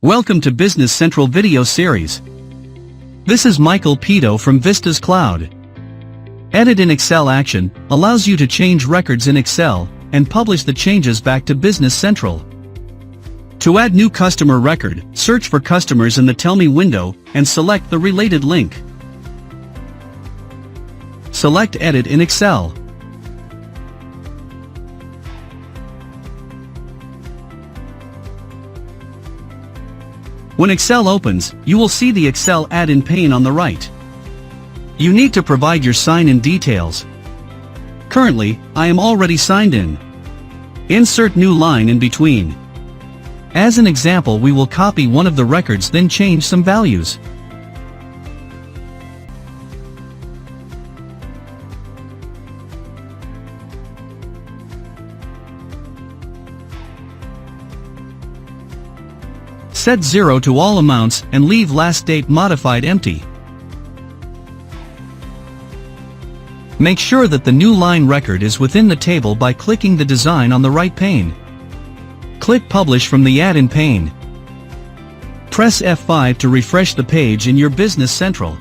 Welcome to Business Central video series. This is Michael Pito from Vistas Cloud. Edit in Excel action allows you to change records in Excel and publish the changes back to Business Central. To add new customer record, search for customers in the Tell Me window and select the related link. Select Edit in Excel. When Excel opens, you will see the Excel add-in pane on the right. You need to provide your sign-in details. Currently, I am already signed in. Insert new line in between. As an example, we will copy one of the records, then change some values. Set 0 to all amounts and leave last date modified empty. Make sure that the new line record is within the table by clicking the design on the right pane. Click Publish from the add-in pane. Press F5 to refresh the page in your Business Central.